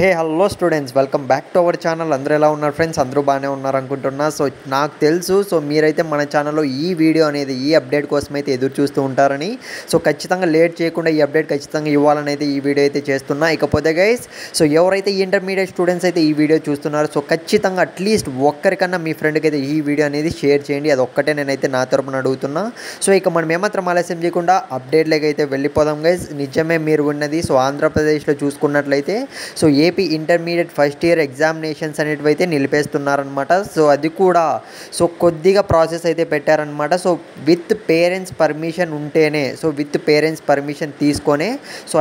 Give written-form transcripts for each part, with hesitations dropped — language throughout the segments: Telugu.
Hey hello students, welcome back to our channel. అందరూ ఎలా ఉన్నారు ఫ్రెండ్స్? అందరూ బాగానే ఉన్నారు అనుకుంటున్నా. సో నాకు తెలుసు, మీరైతే మన ఛానల్లో ఈ వీడియో అనేది ఈ అప్డేట్ కోసం అయితే ఎదురు చూస్తూ ఉంటారని. సో ఖచ్చితంగా లేట్ చేయకుండా ఈ అప్డేట్ ఖచ్చితంగా ఇవ్వాలని అయితే ఈ వీడియో అయితే చేస్తున్నా. ఇకపోతే గైస్, ఎవరైతే ఇంటర్మీడియట్ స్టూడెంట్స్ అయితే ఈ వీడియో చూస్తున్నారో ఖచ్చితంగా అట్లీస్ట్ ఒక్కరికన్నా మీ ఫ్రెండ్కి అయితే ఈ వీడియో అనేది షేర్ చేయండి. అది ఒక్కటే నేనైతే నా తరపున అడుగుతున్నా. ఇక మనం ఏమాత్రం ఆలస్యం చేయకుండా అప్డేట్లోకి అయితే వెళ్ళిపోదాం గైస్. నిజమే మీరు ఉన్నది. ఆంధ్రప్రదేశ్లో చూసుకున్నట్లయితే AP intermediate first year examinations అనేటివి అయితే నిలిపేస్తున్నారనమాట. అది కూడా కొద్దిగా ప్రాసెస్ అయితే పెట్టారనమాట. విత్ పేరెంట్స్ పర్మిషన్ ఉంటేనే, విత్ పేరెంట్స్ పర్మిషన్ తీసుకొనే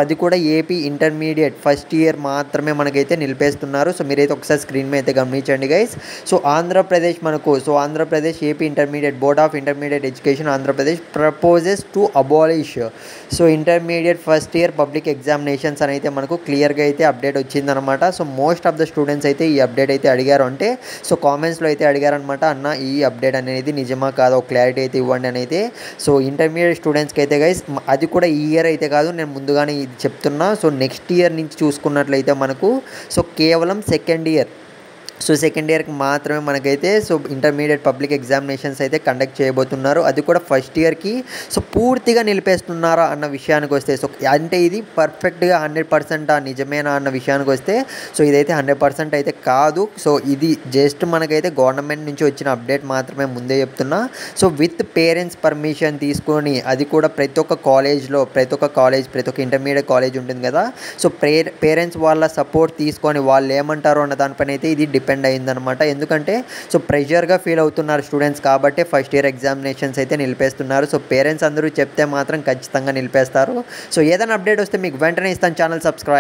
అది కూడా ఏపీ ఇంటర్మీడియట్ ఫస్ట్ ఇయర్ మాత్రమే మనకైతే నిలిపేస్తున్నారు. మీరైతే ఒకసారి స్క్రీన్ మీద అయితే గమనించండి గైస్. ఆంధ్రప్రదేశ్ మనకు Andhra Pradesh AP intermediate board of intermediate education Andhra Pradesh proposes to abolish intermediate first year public examinations అని అయితే మనకు క్లియర్గా అయితే అప్డేట్ వచ్చిందనమాట. మోస్ట్ ఆఫ్ ద స్టూడెంట్స్ అయితే ఈ అప్డేట్ అయితే అడిగారు. అంటే కామెంట్స్లో అయితే అడిగారనమాట, అన్న ఈ అప్డేట్ అనేది నిజమా కాదా, ఒక క్లారిటీ అయితే ఇవ్వండి అని అయితే. ఇంటర్మీడియట్ స్టూడెంట్స్కి అయితే గైస్, అది కూడా ఈ ఇయర్ అయితే కాదు, నేను ముందుగానే ఇది చెప్తున్నా. నెక్స్ట్ ఇయర్ నుంచి చూసుకున్నట్లయితే మనకు కేవలం సెకండ్ ఇయర్ సెకండ్ ఇయర్కి మాత్రమే మనకైతే ఇంటర్మీడియట్ పబ్లిక్ ఎగ్జామినేషన్స్ అయితే కండక్ట్ చేయబోతున్నారు. అది కూడా ఫస్ట్ ఇయర్కి పూర్తిగా నిలిపేస్తున్నారా అన్న విషయానికి వస్తే, అంటే ఇది పర్ఫెక్ట్గా 100% నిజమేనా అన్న విషయానికి వస్తే ఇదైతే 100% అయితే కాదు. ఇది జస్ట్ మనకైతే గవర్నమెంట్ నుంచి వచ్చిన అప్డేట్ మాత్రమే, ముందే చెప్తున్నా. విత్ పేరెంట్స్ పర్మిషన్ తీసుకొని, అది కూడా ప్రతి ఒక్క కాలేజ్లో ప్రతి ఒక్క ఇంటర్మీడియట్ కాలేజ్ ఉంటుంది కదా, పేరెంట్స్ వాళ్ళ సపోర్ట్ తీసుకొని వాళ్ళు ఏమంటారో అన్న దానిపైన అయితే ఇది డిపెండ్ అయిందనమాట. ఎందుకంటే ప్రెషర్గా ఫీల్ అవుతున్నారు స్టూడెంట్స్ కాబట్టి ఫస్ట్ ఇయర్ ఎగ్జామినేషన్స్ అయితే నిలిపేస్తున్నారు. పేరెంట్స్ అందరూ చెప్తే మాత్రం ఖచ్చితంగా నిలిపేస్తారు. ఏదైనా అప్డేట్ వస్తే మీకు వెంటనే ఇస్తాను. Channel subscribe.